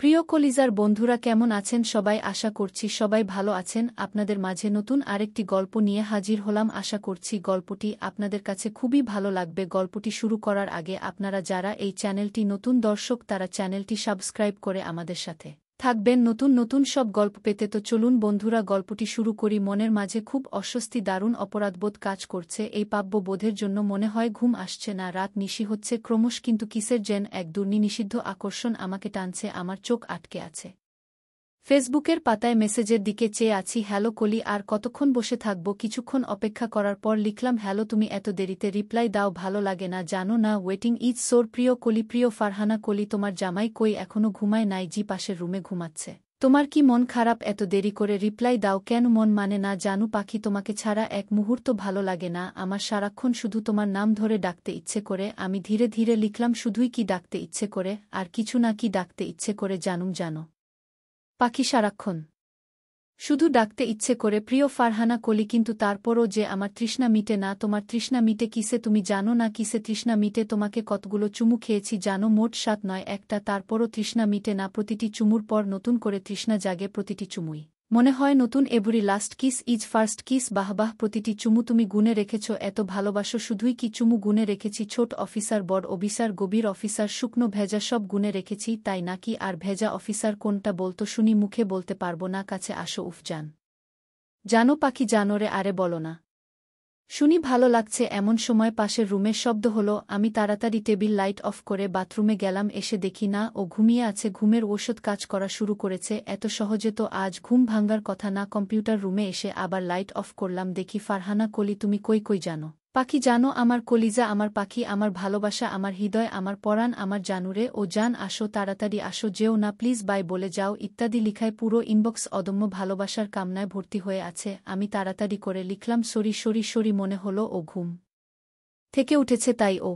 প্রিয় কলিজার বন্ধুরা কেমন আছেন সবাই? আশা করছি সবাই ভালো আছেন। আপনাদের মাঝে নতুন আরেকটি গল্প নিয়ে হাজির হলাম। আশা করছি গল্পটি আপনাদের কাছে খুবই ভালো লাগবে। গল্পটি শুরু করার আগে আপনারা যারা এই চ্যানেলটি নতুন দর্শক তারা চ্যানেলটি সাবস্ক্রাইব করে আমাদের সাথে থাকবেন নতুন নতুন সব গল্প পেতে। তো চলুন বন্ধুরা গল্পটি শুরু করি। মনের মাঝে খুব অস্বস্তি, দারুণ অপরাধবোধ কাজ করছে। এই পাপ্যবোধের জন্য মনে হয় ঘুম আসছে না, রাত নিশি হচ্ছে ক্রমশ, কিন্তু কিসের যেন এক দুর্নিষিদ্ধ আকর্ষণ আমাকে টানছে। আমার চোখ আটকে আছে। ফেসবুকের পাতায় মেসেজের দিকে চেয়ে আছি। হ্যালো কলি, আর কতক্ষণ বসে থাকব? কিছুক্ষণ অপেক্ষা করার পর লিখলাম, হ্যালো, তুমি এত দেরিতে রিপ্লাই দাও, ভালো লাগে না জানো না? ওয়েটিং ইজ সোর। প্রিয় কলি, প্রিয় ফারহানা কলি, তোমার জামাই কই? এখনো ঘুমায় নাই? জি, পাশের রুমে ঘুমাচ্ছে। তোমার কি মন খারাপ? এত দেরি করে রিপ্লাই দাও কেন? মন মানে না জানু পাখি, তোমাকে ছাড়া এক মুহূর্ত ভালো লাগে না আমার। সারাক্ষণ শুধু তোমার নাম ধরে ডাকতে ইচ্ছে করে। আমি ধীরে ধীরে লিখলাম, শুধুই কি ডাকতে ইচ্ছে করে? আর কিছু না, কি ডাকতে ইচ্ছে করে জানো পাখি? সারাক্ষণ শুধু ডাকতে ইচ্ছে করে প্রিয় ফারহানা কলি, কিন্তু তারপরও যে আমার তৃষ্ণা মিটে না। তোমার তৃষ্ণা মিটে কিসে? তুমি জানো না কিসে তৃষ্ণা মিটে? তোমাকে কতগুলো চুমু খেয়েছি জানো? মোট 7 নয়, একটা। তারপরও তৃষ্ণা মিটে না। প্রতিটি চুমুর পর নতুন করে তৃষ্ণা জাগে। প্রতিটি চুমুই মনে হয় নতুন। Every last kiss is first kiss. বাহবাহ, প্রতিটি চুমু তুমি গুনে রেখেছ। এত ভালোবাসো শুধুই কি চুমু গুনে রেখেছি? ছোট অফিসার, বড় অফিসার, গভীর অফিসার, শুকনো ভেজা, সব গুনে রেখেছি তাই নাকি? আর ভেজা অফিসার কোনটা বলতো শুনি? মুখে বলতে পারবো না, কাছে আসো। উফ জানো পাখি, জানো রে, আরে বলো না শুনি। ভালো লাগছে। এমন সময় পাশের রুমের শব্দ হলো। আমি তাড়াতাড়ি টেবিল লাইট অফ করে বাথরুমে গেলাম। এসে দেখি না, ও ঘুমিয়ে আছে। ঘুমের ঔষধ কাজ করা শুরু করেছে। এত সহজে তো আজ ঘুম ভাঙ্গার কথা না। কম্পিউটার রুমে এসে আবার লাইট অফ করলাম। দেখি ফারহানা কলি, তুমি কই জানো পাখি? জানো আমার কলিজা, আমার পাখি, আমার ভালোবাসা, আমার হৃদয়, আমার পরাণ, আমার জানুরে। ও জান, আসো, তাড়াতাড়ি আসো, যেও না প্লিজ, বাই বলে যাও ইত্যাদি লিখায় পুরো ইনবক্স অদম্য ভালোবাসার কামনায় ভর্তি হয়ে আছে। আমি তাড়াতাড়ি করে লিখলাম, সরি। মনে হলো ও ঘুম থেকে উঠেছে, তাই ও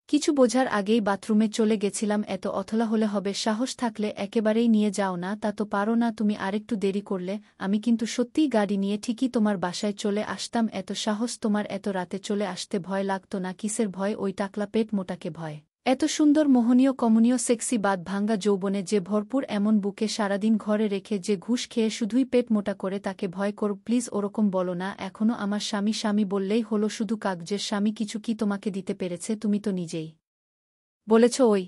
কিছু বোঝার আগেই বাথরুমে চলে গেছিলাম। এত অথলা হলে হবে? সাহস থাকলে একেবারেই নিয়ে যাও না। তা তো পারো না তুমি, আরেকটু দেরি করলে আমি কিন্তু সত্যিই গাড়ি নিয়ে ঠিকই তোমার বাসায় চলে আসতাম। এত সাহস তোমার? এত রাতে চলে আসতে ভয় লাগতো না? কিসের ভয়? ওই টাকলা পেট মোটাকে ভয়? এত সুন্দর, মোহনীয়, কমনীয়, সেক্সি, বাদ ভাঙ্গা যৌবনে যে ভরপুর এমন বুকে সারাদিন ঘরে রেখে যে ঘুষ খেয়ে শুধুই পেট মোটা করে, তাকে ভয় করব? প্লিজ ওরকম বলো না। এখনো আমার স্বামী বললেই হলো, শুধু কাগজের স্বামী। কিছু কি তোমাকে দিতে পেরেছে? তুমি তো নিজেই বলেছ ওই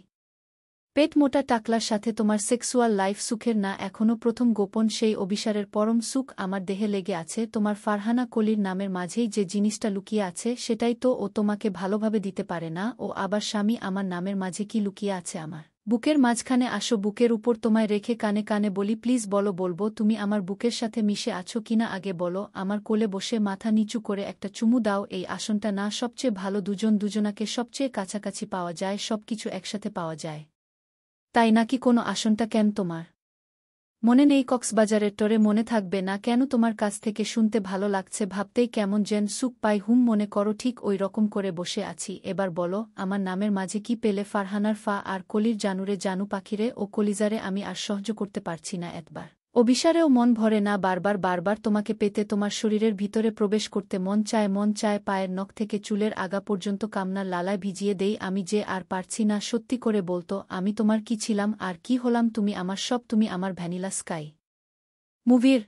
পেট মোটা টাকলার সাথে তোমার সেক্সুয়াল লাইফ সুখের না। এখনও প্রথম গোপন সেই অভিসারের পরম সুখ আমার দেহে লেগে আছে। তোমার ফারহানা কলির নামের মাঝেই যে জিনিসটা লুকিয়ে আছে সেটাই তো ও তোমাকে ভালোভাবে দিতে পারে না। ও আবার স্বামী। আমার নামের মাঝে কি লুকিয়ে আছে? আমার বুকের মাঝখানে আসো, বুকের উপর তোমায় রেখে কানে কানে বলি, প্লিজ বলো, বলবো তুমি আমার বুকের সাথে মিশে আছো কিনা আগে বলো। আমার কোলে বসে মাথা নিচু করে একটা চুমু দাও। এই আসনটা না সবচেয়ে ভালো? দুজনাকে সবচেয়ে কাছাকাছি পাওয়া যায়, সবকিছু একসাথে পাওয়া যায়, তাই নাকি? কোনো আসনটা কেন তোমার মনে নেই? কক্সবাজারের টরে মনে থাকবে না কেন? তোমার কাছ থেকে শুনতে ভালো লাগছে, ভাবতেই কেমন যেন সুখ পাই। মনে করো ঠিক ওই রকম করে বসে আছি। এবার বলো, আমার নামের মাঝে কি পেলে? ফারহানার ফা আর কলির জানুরে, জানু পাখিরে ও কলিজারে আমি আর সহ্য করতে পারছি না। একবার অভিসারেও মন ভরে না, বারবার তোমাকে পেতে, তোমার শরীরের ভিতরে প্রবেশ করতে মন চায় পায়ের নখ থেকে চুলের আগা পর্যন্ত কামনার লালায় ভিজিয়ে দেই আমি। যে আর পারছি না। সত্যি করে বলতো, আমি তোমার কি ছিলাম আর কি হলাম? তুমি আমার সব, তুমি আমার ভ্যানিলা স্কাই মুভির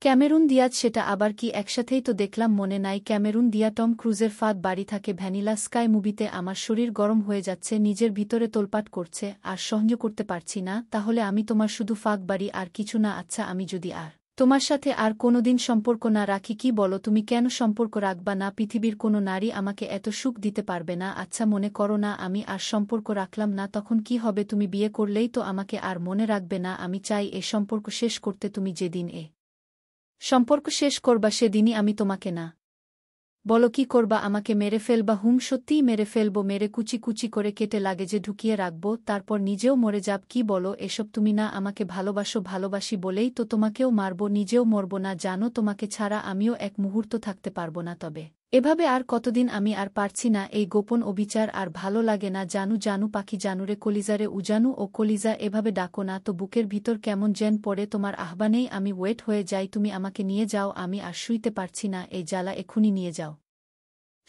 ক্যামেরুন দিয়াজ। সেটা আবার কি? একসাথেই তো দেখলাম, মনে নাই? ক্যামেরুন দিয়া টম ক্রুজের ফাঁদ বাড়ি থাকে ভ্যানিলা স্কাই মুভিতে। আমার শরীর গরম হয়ে যাচ্ছে, নিজের ভিতরে তোলপাট করছে, আর সহ্য করতে পারছি না। তাহলে আমি তোমার শুধু ফাঁক বাড়ি, আর কিছু না? আচ্ছা, আমি যদি আর তোমার সাথে আর কোনোদিন সম্পর্ক না রাখি, কি বলো? তুমি কেন সম্পর্ক রাখবা না? পৃথিবীর কোনো নারী আমাকে এত সুখ দিতে পারবে না। আচ্ছা, মনে করো না আমি আর সম্পর্ক রাখলাম না, তখন কি হবে? তুমি বিয়ে করলেই তো আমাকে আর মনে রাখবে না। আমি চাই এ সম্পর্ক শেষ করতে। তুমি যেদিন এ সম্পর্ক শেষ করবা সেদিনই আমি তোমাকে না বলো কি করবা? আমাকে মেরে ফেলবা? সত্যিই মেরে ফেলবো। মেরে কুচি করে কেটে লাগেজে ঢুকিয়ে রাখবো, তারপর নিজেও মরে যাব। কি বলো এসব? তুমি না আমাকে ভালোবাসো? ভালোবাসি বলেই তো তোমাকেও মারব, নিজেও মরব না জানো? তোমাকে ছাড়া আমিও এক মুহূর্ত থাকতে পারবো না। তবে এভাবে আর কতদিন? আমি আর পারছি না এই গোপন অবিচার, আর ভালো লাগে না জানু পাখি, জানুরে, কলিজারে, উজানু ও কলিজা। এভাবে ডাকো না তো, বুকের ভিতর কেমন যেন পড়ে। তোমার আহ্বানেই আমি ওয়েট হয়ে যাই। তুমি আমাকে নিয়ে যাও, আমি আর শুইতে পারছি না। এই জ্বালা এক্ষুনি নিয়ে যাও।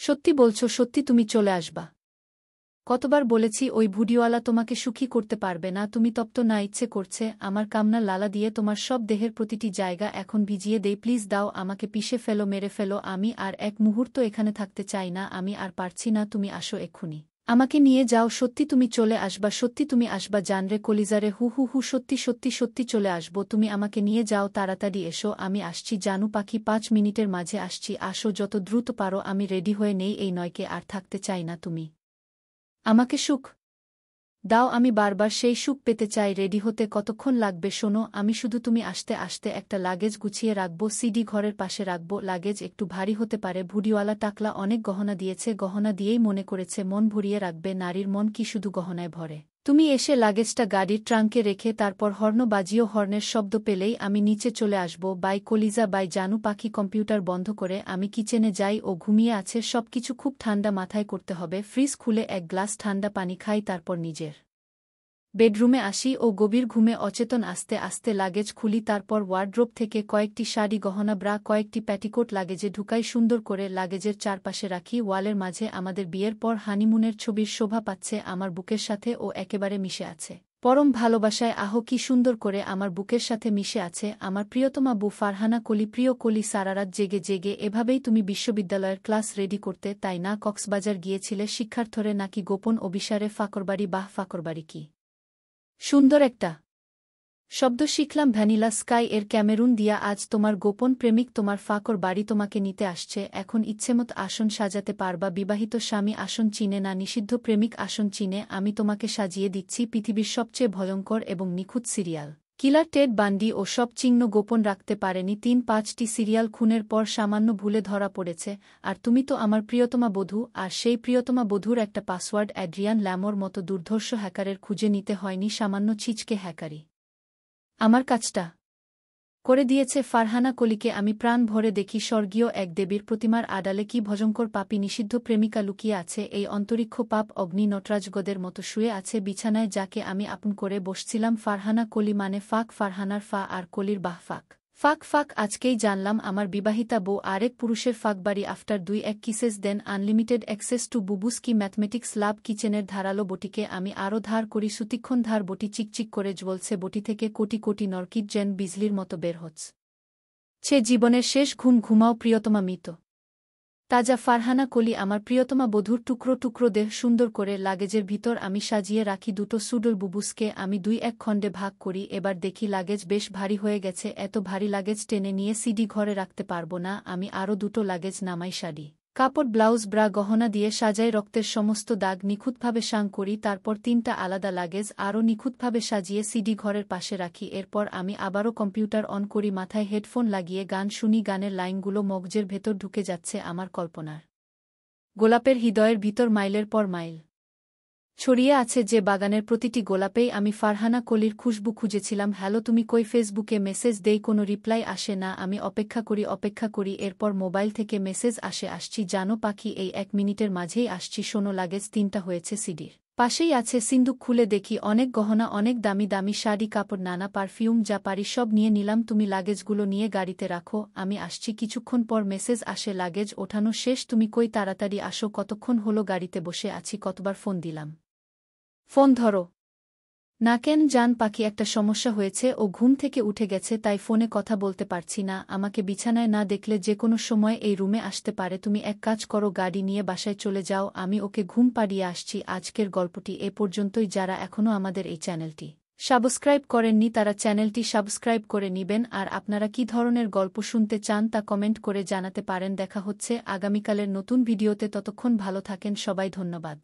সত্যি বলছো? সত্যি তুমি চলে আসবা? কতবার বলেছি ওই ভুডিওয়ালা তোমাকে সুখী করতে পারবে না, তুমি তপ্ত না, ইচ্ছে করছে আমার কামনার লালা দিয়ে তোমার সব দেহের প্রতিটি জায়গা এখন ভিজিয়ে দেই, প্লিজ দাও আমাকে, পিষে ফেলো, মেরে ফেলো, আমি আর এক মুহূর্ত এখানে থাকতে চাই না, আমি আর পারছি না, তুমি আসো এক্ষুনি, আমাকে নিয়ে যাও, সত্যি তুমি চলে আসবা, সত্যি তুমি আসবা জানরে কলিজারে, হু হু হু, সত্যি সত্যি সত্যি চলে আসবো, তুমি আমাকে নিয়ে যাও, তাড়াতাড়ি এসো, আমি আসছি জানু পাখি, 5 মিনিটের মাঝে আসছি, আসো যত দ্রুত পারো, আমি রেডি হয়ে নেই, এই নয়কে আর থাকতে চাই না, তুমি আমাকে সুখ দাও, আমি বারবার সেই সুখ পেতে চাই, রেডি হতে কতক্ষণ লাগবে শোনো, আমি শুধু তুমি আসতে আসতে একটা লাগেজ গুছিয়ে রাখবো, সিডি ঘরের পাশে রাখবো, লাগেজ একটু ভারী হতে পারে, ভুডিওয়ালা টাকলা অনেক গহনা দিয়েছে, গহনা দিয়েই মনে করেছে মন ভরিয়ে রাখবে, নারীর মন কি শুধু গহনায় ভরে, তুমি এসে লাগেজটা গাড়ির ট্রাঙ্কে রেখে তারপর হর্ন বাজিও, হর্নের শব্দ পেলেই আমি নিচে চলে আসব, বাই কলিজা বাই জানু পাখি, কম্পিউটার বন্ধ করে আমি কিচেনে যাই, ও ঘুমিয়ে আছে, সবকিছু খুব ঠান্ডা মাথায় করতে হবে, ফ্রিজ খুলে এক গ্লাস ঠান্ডা পানি খাই, তারপর নিজের বেডরুমে আসি, ও গভীর ঘুমে অচেতন, আস্তে আস্তে লাগেজ খুলি, তারপর ওয়ার্ড্রোব থেকে কয়েকটি শাড়ি, গহনা, ব্রা, কয়েকটি প্যাটিকোট লাগেজে ঢুকাই, সুন্দর করে লাগেজের চারপাশে রাখি, ওয়ালের মাঝে আমাদের বিয়ের পর হানিমুনের ছবির শোভা পাচ্ছে আমার বুকের সাথে, ও একেবারে মিশে আছে পরম ভালোবাসায়, আহ কি সুন্দর করে আমার বুকের সাথে মিশে আছে আমার প্রিয়তমা বউ ফারহানা কলি, প্রিয় কলি, সারারাত জেগে জেগে এভাবেই তুমি বিশ্ববিদ্যালয়ের ক্লাস রেডি করতে, তাই না? কক্সবাজার গিয়েছিলে শিক্ষার্থরে নাকি গোপন অভিসারে? ফাকরবাড়ি, বাহ ফাকরবাড়ি, কি সুন্দর একটা শব্দ শিখলাম, ভ্যানিলা স্কাই এর ক্যামেরুন দিয়া, আজ তোমার গোপন প্রেমিক তোমার ফাকর বাড়ি তোমাকে নিতে আসছে, এখন ইচ্ছেমত আসন সাজাতে পারবা, বিবাহিত স্বামী আসন চিনে না, নিষিদ্ধ প্রেমিক আসন চিনে, আমি তোমাকে সাজিয়ে দিচ্ছি পৃথিবীর সবচেয়ে ভয়ঙ্কর এবং নিখুঁত সিরিয়াল কিলার টেড বান্ডি, ও সব চিহ্ন গোপন রাখতে পারেনি, 3-5টি সিরিয়াল খুনের পর সামান্য ভুলে ধরা পড়েছে, আর তুমি তো আমার প্রিয়তমা বধূ, আর সেই প্রিয়তমা বধূর একটা পাসওয়ার্ড অ্যাড্রিয়ান ল্যামোর মতো দুর্ধর্ষ হ্যাকারের খুঁজে নিতে হয়নি, সামান্য ছিচকে হ্যাকারি আমার কাজটা করে দিয়েছে। ফারহানা কলিকে আমি প্রাণ ভরে দেখি স্বর্গীয় এক দেবীর প্রতিমার আড়ালে কি ভয়ঙ্কর পাপী নিষিদ্ধ প্রেমিকা লুকিয়ে আছে, এই অন্তরিক্ষ পাপ অগ্নি নটরাজগদের মতো শুয়ে আছে বিছানায়, যাকে আমি আপন করে বসছিলাম। ফারহানা কলি মানে ফাক, ফারহানার ফা আর কলির বাহ ফাক, ফাক ফাক। আজকেই জানলাম আমার বিবাহিতা বউ আরেক পুরুষের ফাঁকবাড়ি। After 2-1 kisses then unlimited access to বুবুস্কি ম্যাথমেটিক্স লাভ। কিচেনের ধারালো বটিকে আমি আরও ধার করি, সুতিক্ষণ ধার, বটি চিকচিক করে জ্বলছে, বটি থেকে কোটি কোটি নরকিট যেন বিজলির মতো বের হচ্ছে। জীবনের শেষ ঘুম ঘুমাও প্রিয়তমা মৃত তাজা ফারহানা কলি, আমার প্রিয়তমা বধূর টুকরো টুকরো দেহ সুন্দর করে লাগেজের ভিতর আমি সাজিয়ে রাখি। দুটো সুডল বুবুসকে আমি 2-1 খণ্ডে ভাগ করি। এবার দেখি লাগেজ বেশ ভারী হয়ে গেছে, এত ভারী লাগেজ টেনে নিয়ে সিডি ঘরে রাখতে পারবো না। আমি আরও দুটো লাগেজ নামাই, শাড়ি, কাপড়, ব্লাউজ, ব্রা, গহনা দিয়ে সাজাই, রক্তের সমস্ত দাগ নিখুঁতভাবে শাং করি। তারপর 3টা আলাদা লাগেজ আরও নিখুঁতভাবে সাজিয়ে সিডি ঘরের পাশে রাখি। এরপর আমি আবারও কম্পিউটার অন করি, মাথায় হেডফোন লাগিয়ে গান শুনি। গানের লাইনগুলো মগজের ভেতর ঢুকে যাচ্ছে আমার কল্পনার গোলাপের হৃদয়ের ভিতর, মাইলের পর মাইল ছড়িয়ে আছে যে বাগানের প্রতিটি গোলাপেই আমি ফারহানা কলির খুশবু খুঁজেছিলাম। হ্যালো তুমি কই? ফেসবুকে মেসেজ দেই, কোনো রিপ্লাই আসে না। আমি অপেক্ষা করি। এরপর মোবাইল থেকে মেসেজ আসে, আসছি জানো পাখি, এই 1 মিনিটের মাঝেই আসছি, শোনো লাগেজ 3টা হয়েছে, সিডির পাশেই আছে। সিন্দুক খুলে দেখি অনেক গহনা, অনেক দামি দামি শাড়ি, কাপড়, নানা পারফিউম, যা পারি সব নিয়ে নিলাম। তুমি লাগেজগুলো নিয়ে গাড়িতে রাখো, আমি আসছি। কিছুক্ষণ পর মেসেজ আসে, লাগেজ ওঠানো শেষ, তুমি কই? তাড়াতাড়ি আসো। কতক্ষণ হলো গাড়িতে বসে আছি, কতবার ফোন দিলাম, ফোন ধরো না কেন? জান পাখি, একটা সমস্যা হয়েছে, ও ঘুম থেকে উঠে গেছে, তাই ফোনে কথা বলতে পারছি না। আমাকে বিছানায় না দেখলে যে কোনো সময় এই রুমে আসতে পারে। তুমি এক কাজ করো, গাড়ি নিয়ে বাসায় চলে যাও, আমি ওকে ঘুম পাড়িয়ে আসছি। আজকের গল্পটি এ পর্যন্তই। যারা এখনও আমাদের এই চ্যানেলটি সাবস্ক্রাইব করেননি তারা চ্যানেলটি সাবস্ক্রাইব করে নিবেন। আর আপনারা কী ধরনের গল্প শুনতে চান তা কমেন্ট করে জানাতে পারেন। দেখা হচ্ছে আগামীকালের নতুন ভিডিওতে, ততক্ষণ ভালো থাকেন সবাই, ধন্যবাদ।